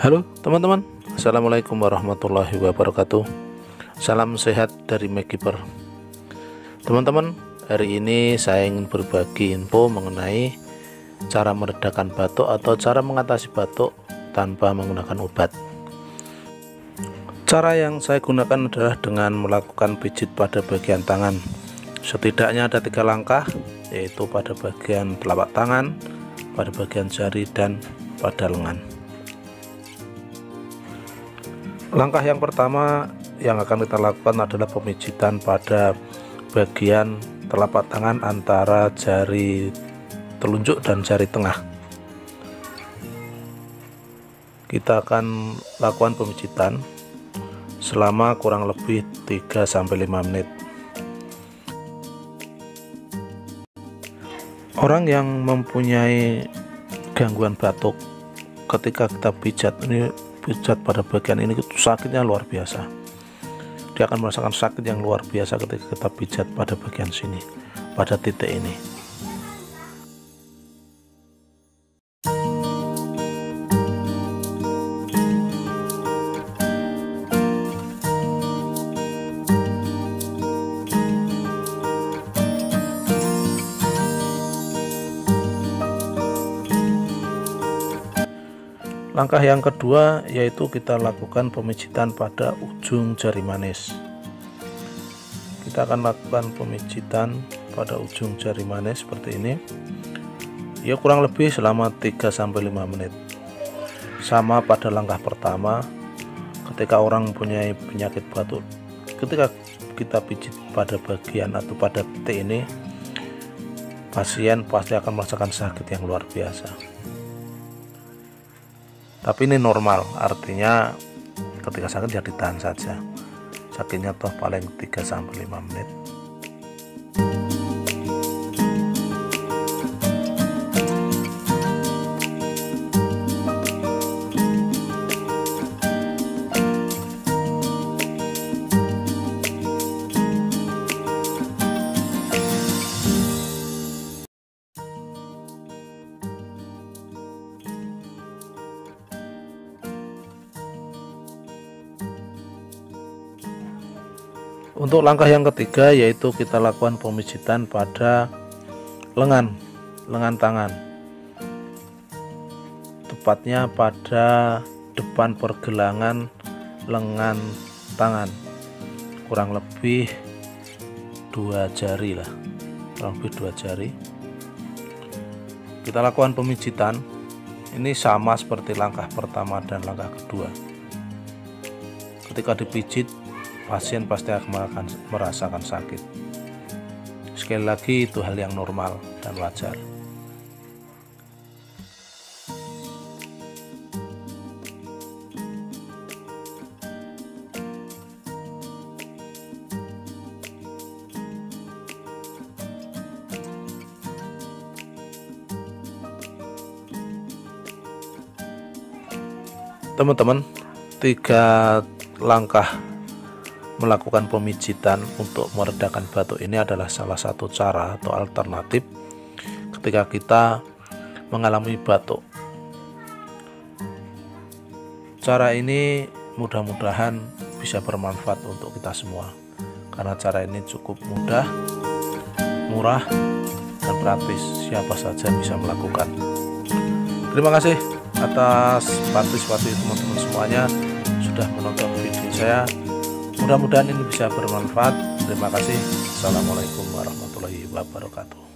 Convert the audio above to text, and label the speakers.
Speaker 1: Halo teman-teman, assalamualaikum warahmatullahi wabarakatuh. Salam sehat dari MacKeeper. Teman-teman, hari ini saya ingin berbagi info mengenai cara meredakan batuk atau cara mengatasi batuk tanpa menggunakan obat. Cara yang saya gunakan adalah dengan melakukan pijit pada bagian tangan. Setidaknya ada 3 langkah, yaitu pada bagian telapak tangan, pada bagian jari, dan pada lengan. Langkah yang pertama yang akan kita lakukan adalah pemijitan pada bagian telapak tangan antara jari telunjuk dan jari tengah. Kita akan lakukan pemijitan selama kurang lebih 3-5 menit. Orang yang mempunyai gangguan batuk, ketika kita pijat pada bagian ini, sakitnya luar biasa. Dia akan merasakan sakit yang luar biasa ketika kita pijat pada bagian sini, pada titik ini. Langkah yang kedua yaitu kita lakukan pemijitan pada ujung jari manis. Kita akan lakukan pemijitan pada ujung jari manis seperti ini. Ya, kurang lebih selama 3-5 menit. Sama pada langkah pertama, ketika orang mempunyai penyakit batuk, ketika kita pijit pada bagian atau pada titik ini, pasien pasti akan merasakan sakit yang luar biasa. Tapi ini normal, artinya ketika sakit ya ditahan saja. Sakitnya toh paling 3-5 menit. Untuk langkah yang ketiga yaitu kita lakukan pemijitan pada lengan tangan, tepatnya pada depan pergelangan lengan tangan, kurang lebih 2 jari lah, kurang lebih 2 jari. Kita lakukan pemijitan ini sama seperti langkah pertama dan langkah kedua. Ketika dipijit, pasien pasti akan merasakan sakit. Sekali lagi, itu hal yang normal dan wajar. Teman-teman, 3 langkah melakukan pemijitan untuk meredakan batuk ini adalah salah satu cara atau alternatif ketika kita mengalami batuk. Cara ini mudah-mudahan bisa bermanfaat untuk kita semua, karena cara ini cukup mudah, murah, dan praktis. Siapa saja bisa melakukan. Terima kasih atas partisipasi teman-teman semuanya sudah menonton video saya. Mudah-mudahan ini bisa bermanfaat. Terima kasih. Assalamualaikum warahmatullahi wabarakatuh.